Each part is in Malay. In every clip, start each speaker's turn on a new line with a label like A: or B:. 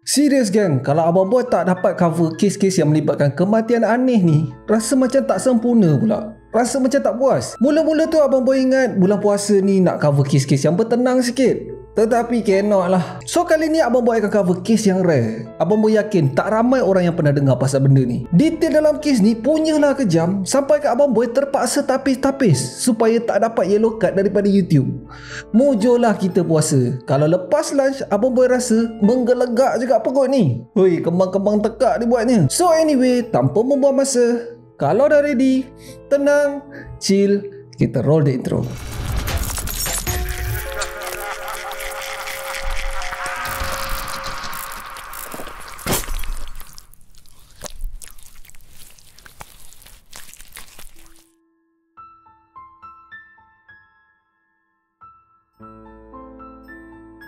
A: Serius gang, kalau Abang Boy tak dapat cover kes-kes yang melibatkan kematian aneh ni, rasa macam tak sempurna pula. Rasa macam tak puas. Mula-mula tu Abang Boy ingat bulan puasa ni nak cover kes-kes yang bertenang sikit. Tetapi cannot lah. So kali ni Abang Boy akan cover kes yang rare. Abang Boy yakin tak ramai orang yang pernah dengar pasal benda ni. Detail dalam kes ni punyalah kejam, sampai ke Abang Boy terpaksa tapis-tapis supaya tak dapat yellow card daripada YouTube. Mujolah kita puasa. Kalau lepas lunch Abang Boy rasa menggelegak juga perut ni. Hui, kembang-kembang tekak dibuatnya. So anyway, tanpa membuang masa, kalau dah ready, tenang, chill, kita roll the intro.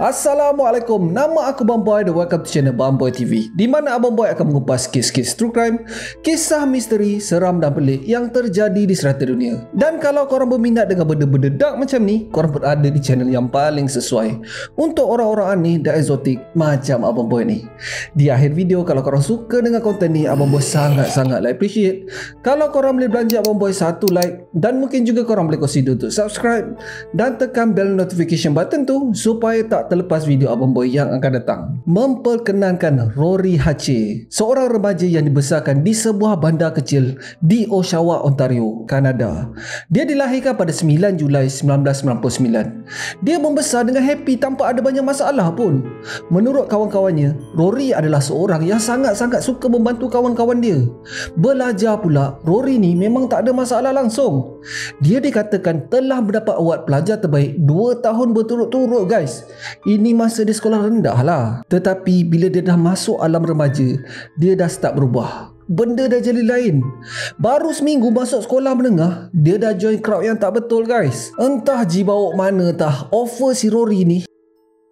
A: Assalamualaikum, nama aku Bang Boy dan welcome to channel Bang Boy TV, di mana Abang Boy akan mengupas kes-kes true crime, kisah misteri, seram dan pelik yang terjadi di serata dunia. Dan kalau korang berminat dengan benda-benda dark macam ni, korang berada di channel yang paling sesuai untuk orang-orang aneh dan eksotik macam Abang Boy ni. Di akhir video, kalau korang suka dengan konten ni, Abang Boy sangat-sangat appreciate kalau korang boleh belanja Abang Boy satu like, dan mungkin juga korang boleh consider untuk subscribe dan tekan bell notification button tu supaya tak terlepas video Abang Boy yang akan datang. Memperkenalkan Rory Hache, seorang remaja yang dibesarkan di sebuah bandar kecil di Oshawa, Ontario, Kanada. Dia dilahirkan pada 9 Julai 1999. Dia membesar dengan happy tanpa ada banyak masalah pun. Menurut kawan-kawannya, Rory adalah seorang yang sangat-sangat suka membantu kawan-kawan dia. Belajar pula, Rory ni memang tak ada masalah langsung. Dia dikatakan telah mendapat award pelajar terbaik 2 tahun berturut-turut guys. Ini masa dia sekolah rendah lah. Tetapi bila dia dah masuk alam remaja, dia dah start berubah. Benda dah jadi lain. Baru seminggu masuk sekolah menengah, dia dah join crowd yang tak betul guys. Entah jibauk mana tah offer si Rory ni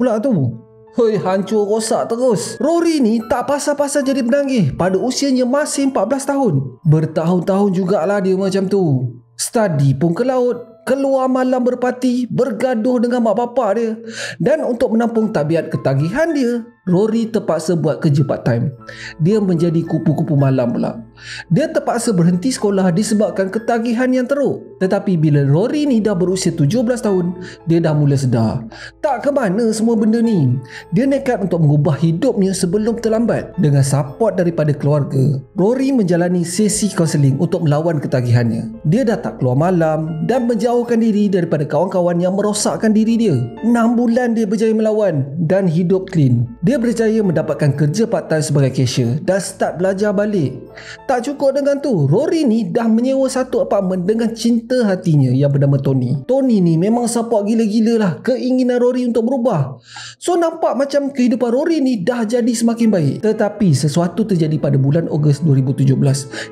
A: pula tu. Hoi, hancur rosak terus. Rory ni tak pasal-pasal jadi penagih pada usianya masih 14 tahun. Bertahun-tahun jugalah dia macam tu. Study pun ke laut, keluar malam berparti, bergaduh dengan mak bapak dia. Dan untuk menampung tabiat ketagihan dia, Rory terpaksa buat kerja part time. Dia menjadi kupu-kupu malam pula. Dia terpaksa berhenti sekolah disebabkan ketagihan yang teruk. Tetapi bila Rory ni dah berusia 17 tahun, dia dah mula sedar tak ke mana semua benda ni. Dia nekat untuk mengubah hidupnya sebelum terlambat. Dengan support daripada keluarga, Rory menjalani sesi kaunseling untuk melawan ketagihannya. Dia dah tak keluar malam dan menjauhkan diri daripada kawan-kawan yang merosakkan diri dia. 6 bulan dia berjaya melawan dan hidup clean. Dia berjaya mendapatkan kerja part-time sebagai cashier dan start belajar balik. Tak cukup dengan tu, Rory ni dah menyewa satu apartmen dengan cinta hatinya yang bernama Tony. Tony ni memang support gila-gila lah keinginan Rory untuk berubah. So nampak macam kehidupan Rory ni dah jadi semakin baik. Tetapi sesuatu terjadi pada bulan Ogos 2017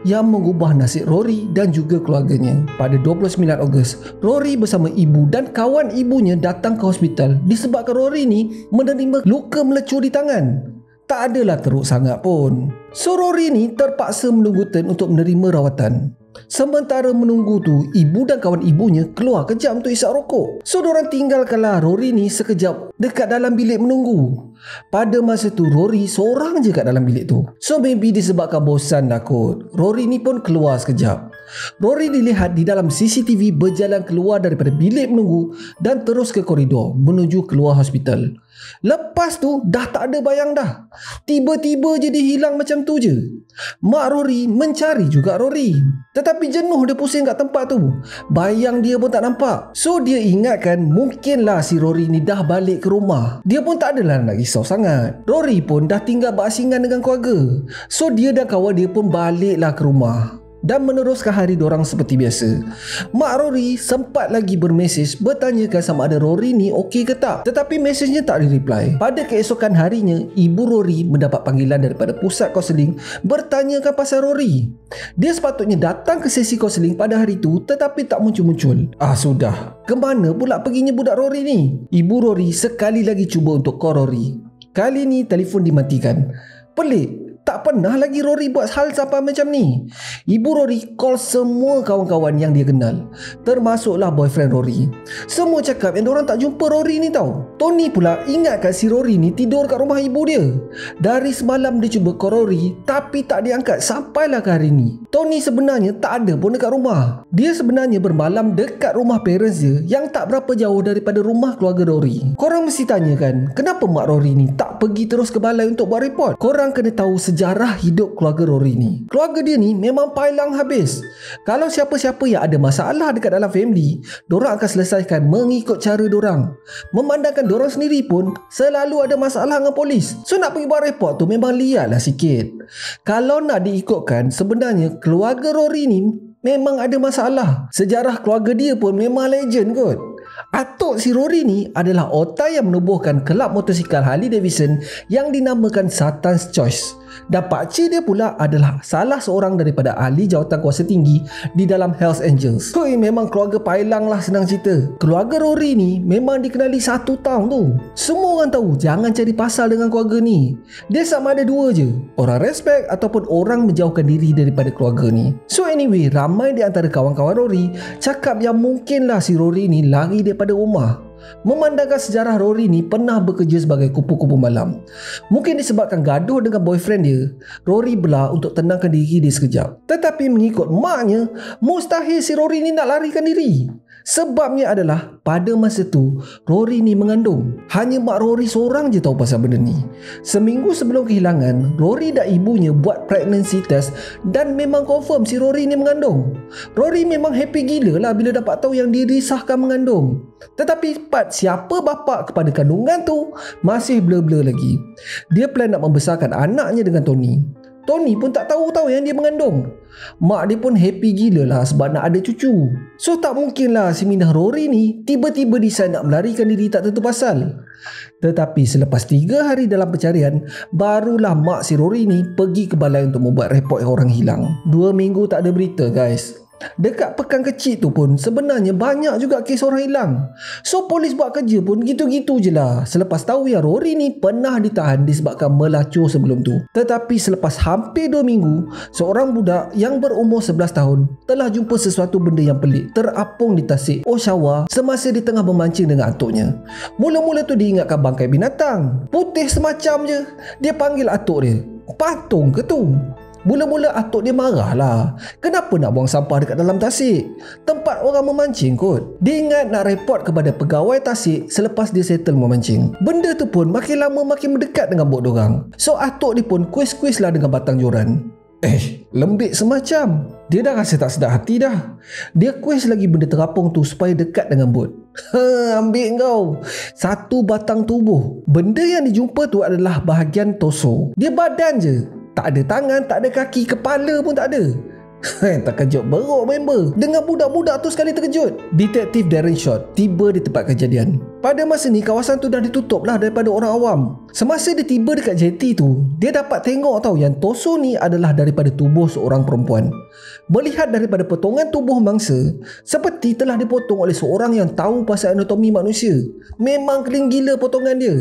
A: yang mengubah nasib Rory dan juga keluarganya. Pada 29 Ogos, Rory bersama ibu dan kawan ibunya datang ke hospital disebabkan Rory ni menerima luka melecur di tangan. Tak adalah teruk sangat pun. So Rory ni terpaksa menunggu turn untuk menerima rawatan. Sementara menunggu tu, ibu dan kawan ibunya keluar kejap untuk isap rokok. So diorang tinggalkanlah Rory ni sekejap dekat dalam bilik menunggu. Pada masa tu Rory seorang je kat dalam bilik tu. So maybe disebabkan bosan dah kot, Rory ni pun keluar sekejap. Rory dilihat di dalam CCTV berjalan keluar daripada bilik menunggu dan terus ke koridor menuju keluar hospital. Lepas tu dah tak ada bayang dah. Tiba-tiba je dia hilang macam tu je. Mak Rory mencari juga Rory, tetapi jenuh dia pusing kat tempat tu. Bayang dia pun tak nampak. So dia ingatkan mungkinlah si Rory ni dah balik ke rumah. Dia pun tak adalah nak risau sangat. Rory pun dah tinggal berasingan dengan keluarga. So dia dan kawan dia pun baliklah ke rumah dan meneruskan hari dorang seperti biasa. Mak Rory sempat lagi bermesej bertanyakan sama ada Rory ni okey ke tak, tetapi mesejnya tak di-reply. Pada keesokan harinya, ibu Rory mendapat panggilan daripada pusat kaunseling bertanyakan pasal Rory. Dia sepatutnya datang ke sesi kaunseling pada hari tu, tetapi tak muncul-muncul. Sudah, kemana pula perginya budak Rory ni? Ibu Rory sekali lagi cuba untuk call Rory. Kali ni telefon dimatikan. Pelik, Tak pernah lagi Rory buat hal sampai macam ni. Ibu Rory call semua kawan-kawan yang dia kenal, termasuklah boyfriend Rory. Semua cakap yang diorang tak jumpa Rory ni tau. Tony pula ingatkan si Rory ni tidur kat rumah ibu dia. Dari semalam dia cuba call Rory tapi tak diangkat sampailah ke hari ni. Tony sebenarnya tak ada pun dekat rumah. Dia sebenarnya bermalam dekat rumah parents dia yang tak berapa jauh daripada rumah keluarga Rory. Korang mesti tanya kan, kenapa mak Rory ni tak pergi terus ke balai untuk buat report? Korang kena tahu sejarah hidup keluarga Rory ni. Keluarga dia ni memang pailang habis. Kalau siapa-siapa yang ada masalah dekat dalam family, dorang akan selesaikan mengikut cara dorang. Memandangkan dorang sendiri pun selalu ada masalah dengan polis. So nak pergi buat report tu memang liat lah sikit. Kalau nak diikutkan, sebenarnya keluarga Rory ni memang ada masalah. Sejarah keluarga dia pun memang legend kot. Atuk si Rory ni adalah otai yang menubuhkan kelab motosikal Harley Davidson yang dinamakan Satan's Choice. Dan pakcik dia pula adalah salah seorang daripada ahli jawatan kuasa tinggi di dalam Hells Angels. Memang keluarga pailang lah, senang cerita. Keluarga Rory ni memang dikenali 1 tahun tu. Semua orang tahu jangan cari pasal dengan keluarga ni. Dia sama ada dua je, orang respect ataupun orang menjauhkan diri daripada keluarga ni. So anyway, ramai di antara kawan-kawan Rory cakap yang mungkinlah si Rory ni lari daripada rumah. Memandangkan sejarah Rory ni pernah bekerja sebagai kupu-kupu malam. Mungkin disebabkan gaduh dengan boyfriend dia, Rory belah untuk tenangkan diri dia sekejap. Tetapi mengikut maknya, mustahil si Rory ni nak larikan diri. Sebabnya adalah pada masa tu Rory ni mengandung. Hanya mak Rory seorang je tahu pasal benda ni. Seminggu sebelum kehilangan, Rory dan ibunya buat pregnancy test dan memang confirm si Rory ni mengandung. Rory memang happy gila lah bila dapat tahu yang dia disahkan mengandung. Tetapi part siapa bapa kepada kandungan tu masih blur-blur lagi. Dia plan nak membesarkan anaknya dengan Tony. Tony pun tak tahu yang dia mengandung. Mak dia pun happy gila lah sebab nak ada cucu. So tak mungkin lah si Minah Rory ni tiba-tiba decide nak melarikan diri tak tentu pasal. Tetapi selepas 3 hari dalam pencarian, barulah mak si Rory ni pergi ke balai untuk membuat report orang hilang. 2 minggu tak ada berita guys. Dekat pekan kecil tu pun sebenarnya banyak juga kes orang hilang. So polis buat kerja pun gitu-gitu je lah. Selepas tahu yang Rory ni pernah ditahan disebabkan melacur sebelum tu. Tetapi selepas hampir 2 minggu, seorang budak yang berumur 11 tahun telah jumpa sesuatu benda yang pelik terapung di tasik Oshawa semasa dia tengah memancing dengan atuknya. Mula-mula tu dia ingatkan bangkai binatang putih semacam je. Dia panggil atuk dia, patung ke tu? Mula-mula atuk dia marah lah. Kenapa nak buang sampah dekat dalam tasik? Tempat orang memancing kot. Dia ingat nak report kepada pegawai tasik selepas dia settle memancing. Benda tu pun makin lama makin mendekat dengan bot dorang. So atuk dia pun kuis-kuis lah dengan batang joran. Lembik semacam. Dia dah rasa tak sedap hati dah. Dia kuis lagi benda terapung tu supaya dekat dengan bot. Ambil kau. Satu batang tubuh. Benda yang dijumpa tu adalah bahagian torso. Dia badan je. Tak ada tangan, tak ada kaki, kepala pun tak ada. Terkejut beruk member. Dengan budak-budak tu sekali terkejut. Detektif Darren Short tiba di tempat kejadian. Pada masa ni kawasan tu dah ditutup lah daripada orang awam. Semasa dia tiba dekat jeti tu, dia dapat tengok yang torso ni adalah daripada tubuh seorang perempuan. Melihat daripada potongan tubuh mangsa, seperti telah dipotong oleh seorang yang tahu pasal anatomi manusia. Memang keling gila potongan dia.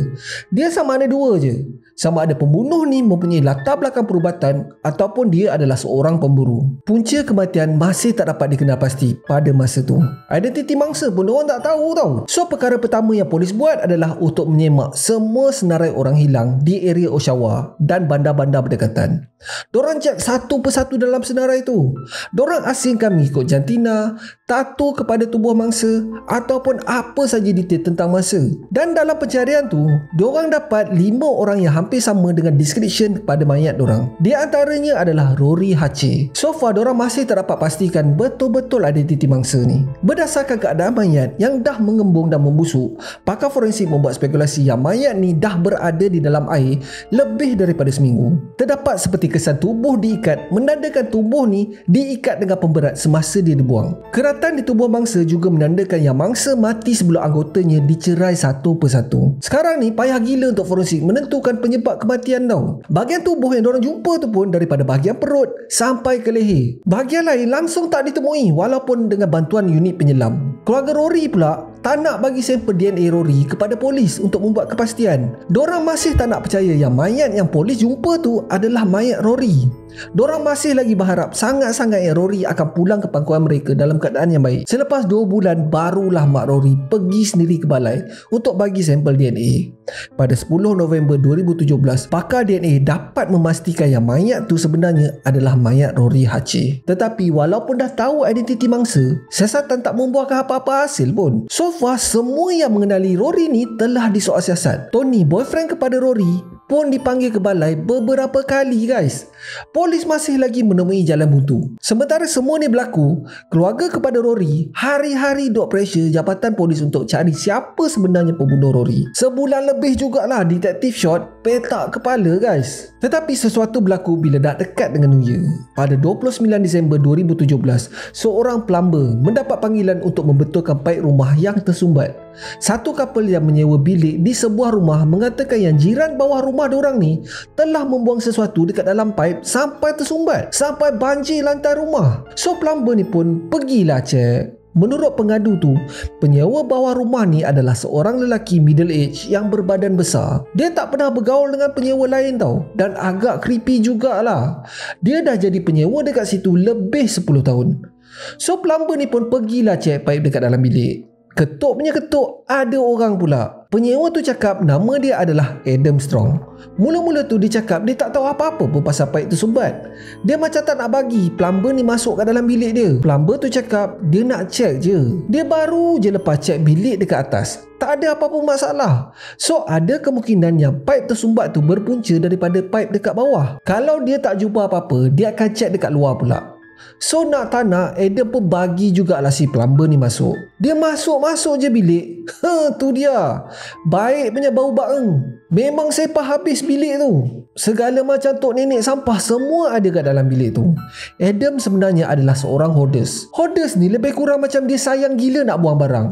A: Dia sama ada dua je. Sama ada pembunuh ni mempunyai latar belakang perubatan ataupun dia adalah seorang pemburu. Punca kematian masih tak dapat dikenal pasti pada masa tu. Identiti mangsa pun orang tak tahu tau. So perkara pertama yang polis buat adalah untuk menyemak semua senarai orang hilang di area Oshawa dan bandar-bandar berdekatan. Dorang cek satu persatu dalam senarai tu. Dorang asingkan mengikut jantina, tatu kepada tubuh mangsa ataupun apa saja detail tentang mangsa. Dan dalam pencarian tu, dorang dapat 5 orang yang hampir sama dengan description pada mayat dorang. Di antaranya adalah Rory Hache. So far dorang masih tak dapat pastikan betul-betul identiti mangsa ni. Berdasarkan keadaan mayat yang dah mengembung dan membusuk, pakar forensik membuat spekulasi yang mayat ni dah berada di dalam air lebih daripada seminggu. Terdapat seperti kesan tubuh diikat, menandakan tubuh ni diikat dengan pemberat semasa dia dibuang. Keratan di tubuh mangsa juga menandakan yang mangsa mati sebelum anggotanya dicerai satu persatu. Sekarang ni payah gila untuk forensik menentukan penyebab kematian tau. Bahagian tubuh yang diorang jumpa tu pun daripada bahagian perut sampai ke leher. Bahagian lain langsung tak ditemui walaupun dengan bantuan unit penyelam. Keluarga Rory pula tak nak bagi sampel DNA Rory kepada polis untuk membuat kepastian. Dorang masih tak nak percaya yang mayat yang polis jumpa tu adalah mayat Rory. Dorang masih lagi berharap sangat-sangat yang Rory akan pulang ke pangkuan mereka dalam keadaan yang baik. Selepas 2 bulan barulah mak Rory pergi sendiri ke balai untuk bagi sampel DNA. Pada 10 November 2017, pakar DNA dapat memastikan yang mayat tu sebenarnya adalah mayat Rory Hache. Tetapi walaupun dah tahu identiti mangsa, siasatan tak membuahkan apa-apa hasil pun. So far, semua yang mengenali Rory ni telah disoal siasat. Tony, boyfriend kepada Rory, pun dipanggil ke balai beberapa kali guys. Polis masih lagi menemui jalan buntu. Sementara semua ni berlaku, keluarga kepada Rory hari-hari duk pressure jabatan polis untuk cari siapa sebenarnya pembunuh Rory. Sebulan lebih jugalah detektif Short petak kepala guys. Tetapi sesuatu berlaku bila dah dekat dengan New Year. Pada 29 Disember 2017, seorang plumber mendapat panggilan untuk membetulkan paip rumah yang tersumbat. Satu couple yang menyewa bilik di sebuah rumah mengatakan yang jiran bawah rumah diorang ni telah membuang sesuatu dekat dalam paip sampai tersumbat, sampai banjir lantai rumah. So plumber ni pun pergilah cek. Menurut pengadu tu, penyewa bawah rumah ni adalah seorang lelaki middle age yang berbadan besar. Dia tak pernah bergaul dengan penyewa lain tau, dan agak creepy jugalah. Dia dah jadi penyewa dekat situ lebih 10 tahun. So plumber ni pun pergilah cek paip dekat dalam bilik. Ketuk punya ketuk, ada orang pula. Penyewa tu cakap nama dia adalah Adam Strong. Mula-mula tu dia cakap dia tak tahu apa-apa pun pasal paip tersumbat. Dia macam tak nak bagi plumber ni masuk kat dalam bilik dia. Plumber tu cakap dia nak cek je. Dia baru je lepas cek bilik dekat atas. Tak ada apa-apa masalah. So ada kemungkinan yang paip tersumbat tu berpunca daripada paip dekat bawah. Kalau dia tak jumpa apa-apa, dia akan cek dekat luar pula. So nak tak nak, Adam pun bagi jugalah si plumber ni masuk. Dia masuk-masuk je bilik. Tu dia. Baik punya bau baeng. Memang sepah habis bilik tu. Segala macam tok nenek sampah semua ada kat dalam bilik tu. Adam sebenarnya adalah seorang hoarders. Hoarders ni lebih kurang macam dia sayang gila nak buang barang.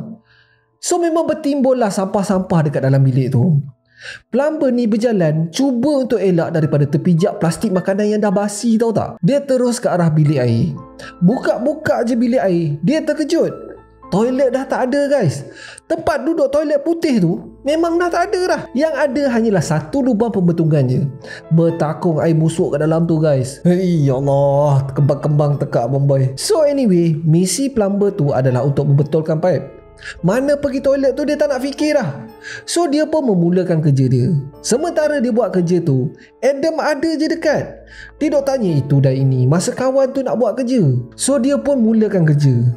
A: So memang bertimbul lah sampah-sampah dekat dalam bilik tu. Plumber ni berjalan cuba untuk elak daripada terpijak plastik makanan yang dah basi, tahu tak? Dia terus ke arah bilik air. Buka-buka je bilik air, dia terkejut. Toilet dah tak ada guys. Tempat duduk toilet putih tu memang dah tak ada dah. Yang ada hanyalah satu lubang pembetungan je. Bertakung air busuk kat dalam tu guys. Hei ya Allah, kembang-kembang tekak bomboy. So anyway, misi plumber tu adalah untuk membetulkan paip. Mana pergi toilet tu dia tak nak fikir dah. So dia pun memulakan kerja dia. Sementara dia buat kerja tu, Adam ada je dekat. Dia duk tanya itu dan ini masa kawan tu nak buat kerja. So dia pun mulakan kerja.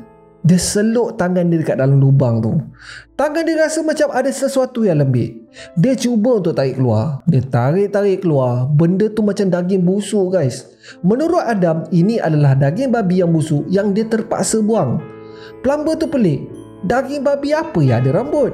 A: Dia seluk tangan dia dekat dalam lubang tu. Tangan dia rasa macam ada sesuatu yang lembik. Dia cuba untuk tarik keluar. Dia tarik-tarik keluar. Benda tu macam daging busuk guys. Menurut Adam, ini adalah daging babi yang busuk yang dia terpaksa buang. Plumber tu pelik. Daging babi apa yang ada rambut?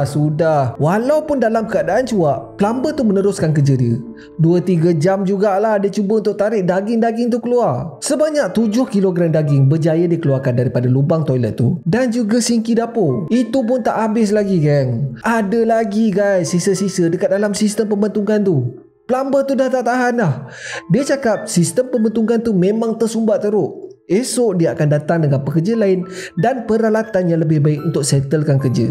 A: Sudah. Walaupun dalam keadaan cuak, plumber tu meneruskan kerja dia. 2-3 jam jugalah dia cuba untuk tarik daging-daging tu keluar. Sebanyak 7 kg daging berjaya dikeluarkan daripada lubang toilet tu. Dan juga sinki dapur. Itu pun tak habis lagi geng. Ada lagi guys sisa-sisa dekat dalam sistem pembentukan tu. Plumber tu dah tak tahan dah. Dia cakap sistem pembentukan tu memang tersumbat teruk. Esok dia akan datang dengan pekerja lain dan peralatan yang lebih baik untuk settlekan kerja.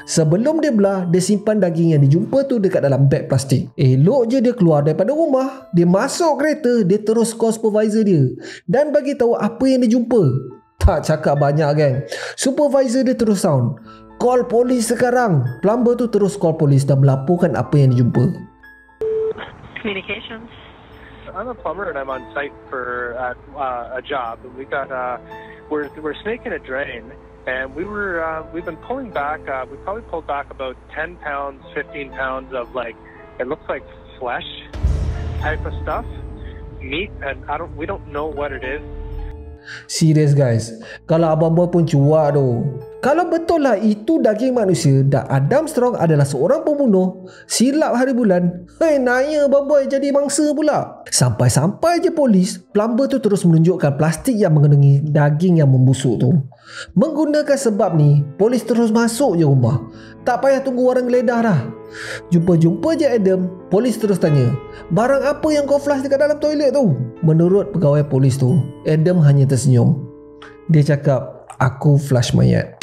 A: Sebelum dia belah, dia simpan daging yang dijumpa tu dekat dalam beg plastik. Elok je dia keluar daripada rumah, dia masuk kereta, dia terus call supervisor dia dan bagi tahu apa yang dia jumpa. Tak cakap banyak kan. Supervisor dia terus sound, "Call polis sekarang." Plumber tu terus call polis dan melaporkan apa yang dia jumpa.
B: Communications.
C: I'm a plumber and I'm on site for a job. And we got we're snaking a drain, and we've been pulling back. We probably pulled back about 10 pounds, 15 pounds of like it looks like flesh type of stuff, meat, and we don't know what it is.
A: Serius guys, kalau abang boy pun cuak tu. Kalau betul lah itu daging manusia dan Adam Strong adalah seorang pembunuh, silap hari bulan, naya abang boy jadi mangsa pula. Sampai-sampai je polis, plumber tu terus menunjukkan plastik yang mengandungi daging yang membusuk tu. Menggunakan sebab ni, polis terus masuk je rumah. Tak payah tunggu orang geledah dah. Jumpa-jumpa je Adam, polis terus tanya, "Barang apa yang kau flush dekat dalam toilet tu?" Menurut pegawai polis tu, Adam hanya tersenyum. Dia cakap, "Aku flush mayat."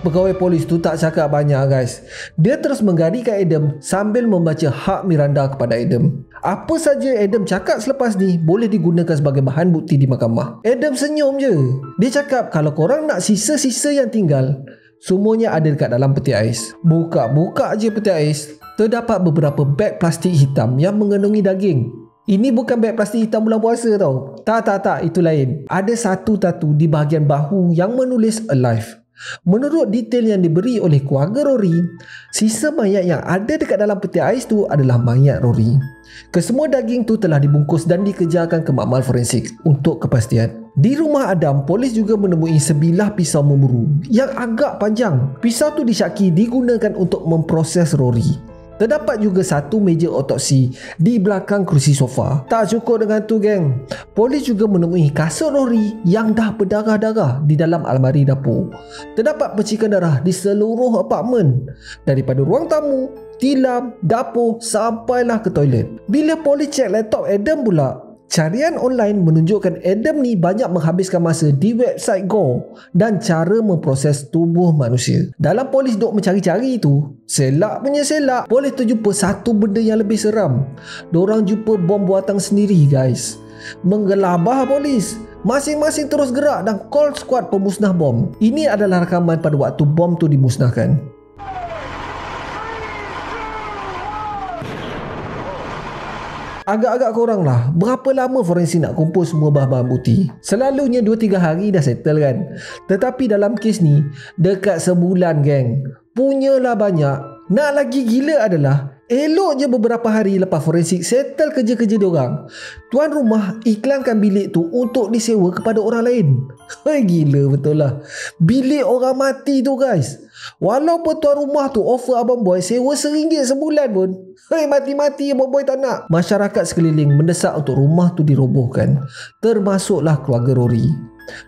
A: Pegawai polis tu tak cakap banyak guys. Dia terus menggadikan Adam sambil membaca hak Miranda kepada Adam. Apa saja Adam cakap selepas ni boleh digunakan sebagai bahan bukti di mahkamah. Adam senyum je. Dia cakap kalau korang nak sisa-sisa yang tinggal, semuanya ada dekat dalam peti ais. Buka je peti ais, terdapat beberapa beg plastik hitam yang mengandungi daging. Ini bukan beg plastik hitam bulan puasa tau. Tak, itu lain. Ada satu tatu di bahagian bahu yang menulis Alive. Menurut detail yang diberi oleh keluarga Rory, sisa mayat yang ada dekat dalam peti ais tu adalah mayat Rory. Kesemua daging tu telah dibungkus dan dikejarkan ke makmal forensik untuk kepastian. Di rumah Adam, polis juga menemui sebilah pisau memburu yang agak panjang. Pisau tu disyaki digunakan untuk memproses Rory. Terdapat juga satu meja otopsi di belakang kerusi sofa. Tak cukup dengan tu geng, polis juga menemui kasut Rory yang dah berdarah-darah di dalam almari dapur. Terdapat percikan darah di seluruh apartmen, daripada ruang tamu, tilam, dapur sampailah ke toilet. Bila polis cek laptop Adam pula, carian online menunjukkan Adam ni banyak menghabiskan masa di website Gore dan cara memproses tubuh manusia. Dalam polis duk mencari-cari tu, selak, polis terjumpa satu benda yang lebih seram. Diorang jumpa bom buatan sendiri guys. Menggelabah polis. Masing-masing terus gerak dan call squad pemusnah bom. Ini adalah rakaman pada waktu bom tu dimusnahkan. Agak-agak korang lah, berapa lama forensik nak kumpul semua bahan-bahan bukti? Selalunya 2-3 hari dah settle kan. Tetapi dalam kes ni, dekat sebulan geng. Punyalah banyak. Nak lagi gila adalah, elok je beberapa hari lepas forensik settle kerja-kerja diorang, tuan rumah iklankan bilik tu untuk disewa kepada orang lain. Gila betul lah. Bilik orang mati tu guys. Walaupun tuan rumah tu offer abang boy sewa RM1 sebulan pun, mati-mati abang boy tak nak. Masyarakat sekeliling mendesak untuk rumah tu dirobohkan, termasuklah keluarga Rory.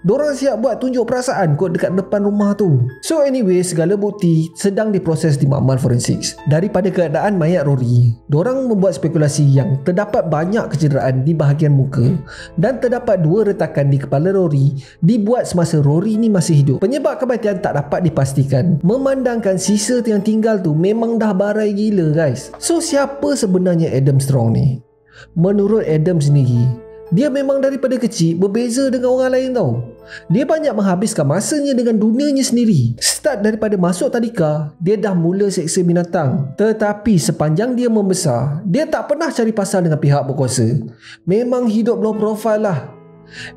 A: Diorang siap buat tunjuk perasaan kot dekat depan rumah tu. So anyway, segala bukti sedang diproses di makmal forensik. Daripada keadaan mayat Rory, diorang membuat spekulasi yang terdapat banyak kecederaan di bahagian muka dan terdapat 2 retakan di kepala Rory dibuat semasa Rory ni masih hidup. Penyebab kematian tak dapat dipastikan, memandangkan sisa yang tinggal tu memang dah barai gila guys. So siapa sebenarnya Adam Strong ni? Menurut Adam sendiri, dia memang daripada kecil berbeza dengan orang lain tau. Dia banyak menghabiskan masanya dengan dunianya sendiri. Start daripada masuk tadika, dia dah mula seksa binatang. Tetapi sepanjang dia membesar, dia tak pernah cari pasal dengan pihak berkuasa. Memang hidup low profile lah.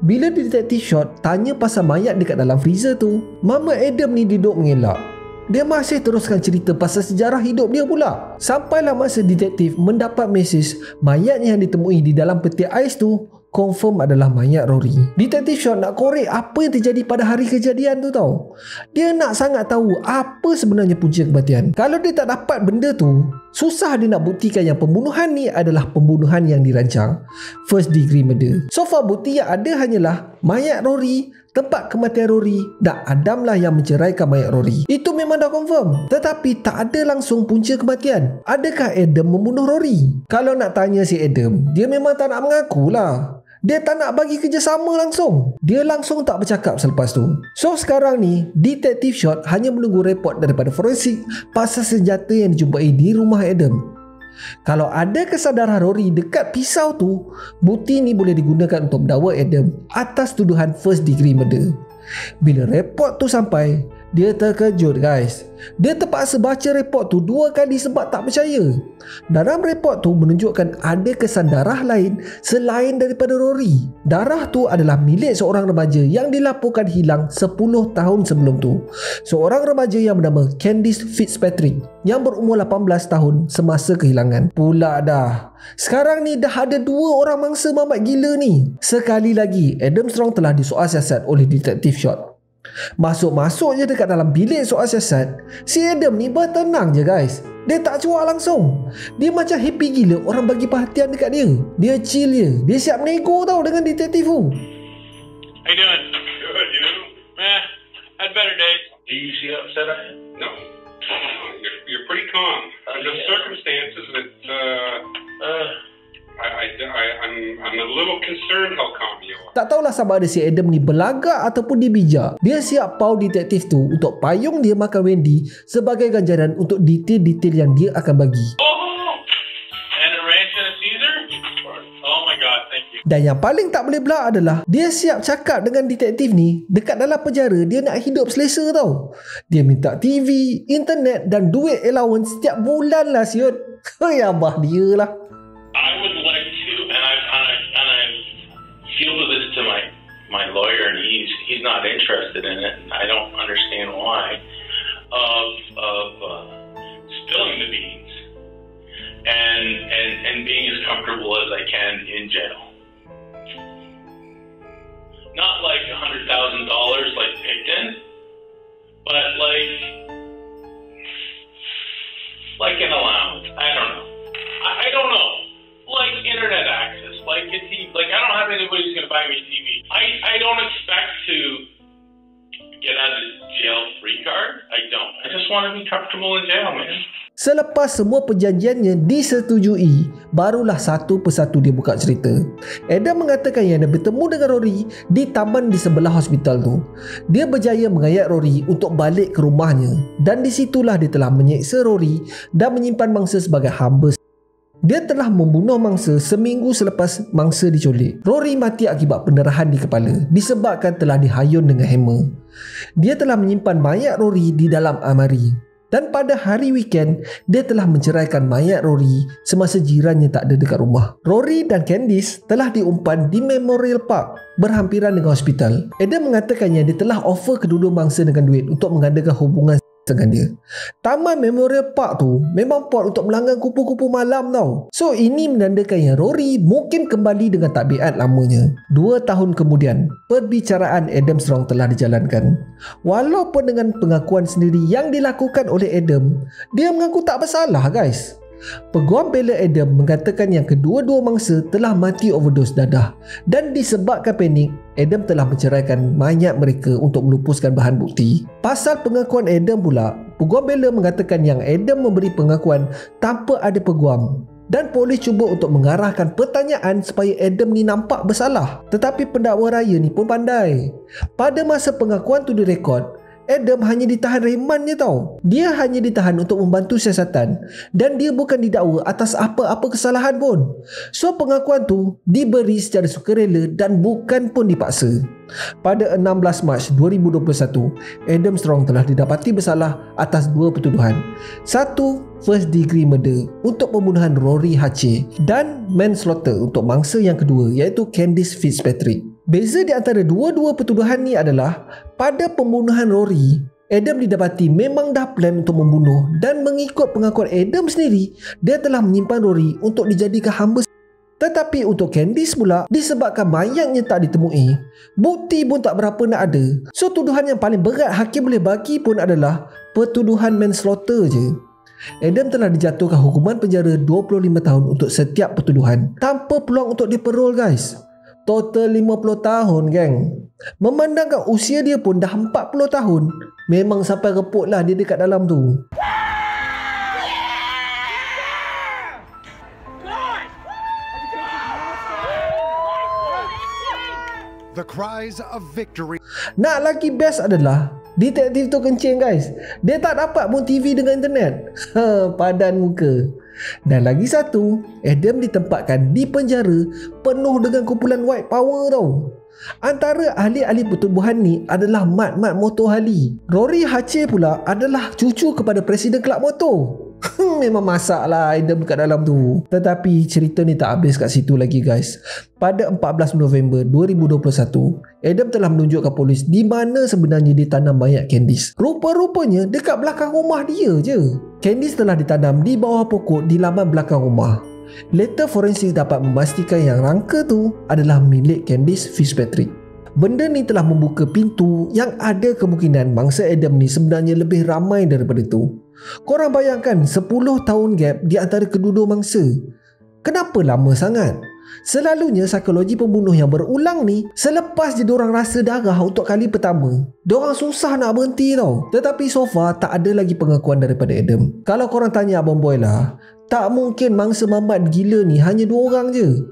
A: Bila detektif Short tanya pasal mayat dekat dalam freezer tu, Mama Adam ni duduk mengelak. Dia masih teruskan cerita pasal sejarah hidup dia pula. Sampailah masa detektif mendapat mesej mayat yang ditemui di dalam peti ais tu confirm adalah mayat Rory. Detektif Short nak korek apa yang terjadi pada hari kejadian tu tau. Dia nak sangat tahu apa sebenarnya punca kematian. Kalau dia tak dapat benda tu, susah dia nak buktikan yang pembunuhan ni adalah pembunuhan yang dirancang, first degree murder. So far bukti yang ada hanyalah mayat Rory, tempat kematian Rory dan Adam lah yang menceraikan mayat Rory. Itu memang dah confirm. Tetapi tak ada langsung punca kematian. Adakah Adam membunuh Rory? Kalau nak tanya si Adam, dia memang tak nak mengaku lah. Dia tak nak bagi kerjasama langsung. Dia langsung tak bercakap selepas tu. So sekarang ni, Detektif Short hanya menunggu report daripada forensik pasal senjata yang dijumpai di rumah Adam. Kalau ada kesedaran Rory dekat pisau tu, bukti ni boleh digunakan untuk mendakwa Adam atas tuduhan first degree murder. Bila report tu sampai, dia terkejut guys. Dia terpaksa baca report tu 2 kali sebab tak percaya. Dalam report tu menunjukkan ada kesan darah lain selain daripada Rory. Darah tu adalah milik seorang remaja yang dilaporkan hilang 10 tahun sebelum tu. Seorang remaja yang bernama Candice Fitzpatrick yang berumur 18 tahun semasa kehilangan. Pula dah, sekarang ni dah ada 2 orang mangsa mamat gila ni. Sekali lagi, Adam Strong telah disoal siasat oleh Detektif Short. Masuk-masuk je dekat dalam bilik soal siasat, si Adam ni bertenang je guys. Dia tak cuak langsung. Dia macam happy gila orang bagi perhatian dekat dia. Dia chill je. Dia siap nego tau dengan detektif tu.
B: How you doing? Good, you? Had better days. Do you see how upset I am?
D: No. You're pretty calm. Under the circumstances, I'm a little concerned how calm you are.
A: Tak tahulah sama ada si Adam ni belagak ataupun dia bijak. Dia siap pau detektif tu untuk payung dia makan Wendy sebagai ganjaran untuk detail-detail yang dia akan bagi.
B: And a ranch and a Caesar? Oh my God, thank you.
A: Dan yang paling tak boleh belak adalah dia siap cakap dengan detektif ni dekat dalam penjara dia nak hidup selesa tau. Dia minta TV, internet dan duit allowance setiap bulan lah siut. Ya abah dia lah.
B: I would like to, and I fielded this to my lawyer, and he's not interested in it. And I don't understand why. Of spilling the beans and being as comfortable as I can in jail. Not like $100,000 like Picton, but like an allowance. I don't know. I don't know. Like internet access, like a TV. Like I don't have anybody who's gonna buy me a TV. I don't expect to get out of jail free card. I don't. I just want to be comfortable in jail, man.
A: Selepas semua perjanjiannya disetujui, barulah satu persatu dia buka cerita. Adam mengatakan yang dia bertemu dengan Rory di taman di sebelah hospital tu. Dia berjaya mengayak Rory untuk balik ke rumahnya dan di situlah dia telah menyeksa Rory dan menyimpan mangsa sebagai hamba. Dia telah membunuh mangsa seminggu selepas mangsa diculik. Rory mati akibat pendarahan di kepala disebabkan telah dihayun dengan hammer. Dia telah menyimpan mayat Rory di dalam almari. Dan pada hari weekend, dia telah menceraikan mayat Rory semasa jirannya tak ada dekat rumah. Rory dan Candice telah diumpan di Memorial Park berhampiran dengan hospital. Adam mengatakannya dia telah offer kedua-dua mangsa dengan duit untuk mengadakan hubungan dengan dia. Taman Memorial Park tu memang pot untuk melanggar kupu-kupu malam tau. So ini menandakan yang Rory mungkin kembali dengan tabiat lamanya. 2 tahun kemudian, perbicaraan Adam Strong telah dijalankan. Walaupun dengan pengakuan sendiri yang dilakukan oleh Adam, dia mengaku tak bersalah guys. Peguam bela Adam mengatakan yang kedua-dua mangsa telah mati overdose dadah dan disebabkan panik, Adam telah menceraikan mayat mereka untuk melupuskan bahan bukti. Pasal pengakuan Adam pula, peguam bela mengatakan yang Adam memberi pengakuan tanpa ada peguam dan polis cuba untuk mengarahkan pertanyaan supaya Adam ni nampak bersalah. Tetapi pendakwa raya ni pun pandai. Pada masa pengakuan tu direkod, Adam hanya ditahan reman je tau. Dia hanya ditahan untuk membantu siasatan dan dia bukan didakwa atas apa-apa kesalahan pun. So pengakuan tu diberi secara sukarela dan bukan pun dipaksa. Pada 16 Mac 2021, Adam Strong telah didapati bersalah atas 2 pertuduhan. 1, first degree murder untuk pembunuhan Rory Hache dan manslaughter untuk mangsa yang kedua iaitu Candice Fitzpatrick. Beza di antara dua-dua pertuduhan ni adalah pada pembunuhan Rory, Adam didapati memang dah plan untuk membunuh dan mengikut pengakuan Adam sendiri, dia telah menyimpan Rory untuk dijadikan hamba. Tetapi untuk Candice pula, disebabkan mayatnya tak ditemui, bukti pun tak berapa nak ada. So tuduhan yang paling berat hakim boleh bagi pun adalah pertuduhan manslaughter je. Adam telah dijatuhkan hukuman penjara 25 tahun untuk setiap pertuduhan tanpa peluang untuk diperol guys. Total 50 tahun geng. Memandangkan usia dia pun dah 40 tahun, memang sampai reput lah dia dekat dalam tu.
E: The cries of victory.
A: Nak lagi best adalah detektif tu kencing guys. Dia tak dapat pun TV dengan internet. Padan muka. Dan lagi satu, Adam ditempatkan di penjara penuh dengan kumpulan white power tau. Antara ahli-ahli pertubuhan ni adalah mat-mat motor Harley. Rory Hache pula adalah cucu kepada presiden kelab motor. Memang masak lah Adam kat dalam tu. Tetapi cerita ni tak habis kat situ lagi guys. Pada 14 November 2021, Adam telah menunjukkan polis di mana sebenarnya ditanam mayat Candice. Rupa-rupanya dekat belakang rumah dia je. Candice telah ditanam di bawah pokok di laman belakang rumah. Later forensik dapat memastikan yang rangka tu adalah milik Candice Fitzpatrick. Benda ni telah membuka pintu yang ada kemungkinan mangsa Adam ni sebenarnya lebih ramai daripada tu. Korang bayangkan 10 tahun gap di antara kedua-dua mangsa. Kenapa lama sangat? Selalunya psikologi pembunuh yang berulang ni, selepas je diorang rasa darah untuk kali pertama, diorang susah nak berhenti tau. Tetapi so far tak ada lagi pengakuan daripada Adam. Kalau korang tanya Abang Boy lah, tak mungkin mangsa mamat gila ni hanya 2 orang je.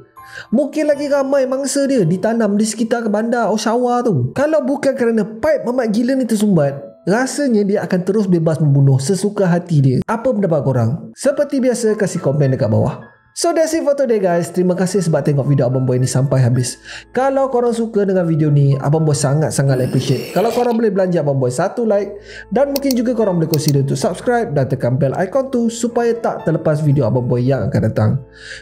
A: Mungkin lagi ramai mangsa dia ditanam di sekitar bandar Oshawa tu. Kalau bukan kerana pipe mamat gila ni tersumbat, rasanya dia akan terus bebas membunuh sesuka hati dia. Apa pendapat korang? Seperti biasa, kasih komen dekat bawah. So that's it for today guys. Terima kasih sebab tengok video Abang Boy ni sampai habis. Kalau korang suka dengan video ni, Abang Boy sangat-sangat appreciate kalau korang boleh belanja Abang Boy satu like, dan mungkin juga korang boleh consider untuk subscribe dan tekan bell icon tu supaya tak terlepas video Abang Boy yang akan datang.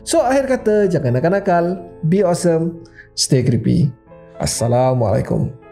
A: So akhir kata, jangan nakal-nakal, be awesome, stay creepy. Assalamualaikum.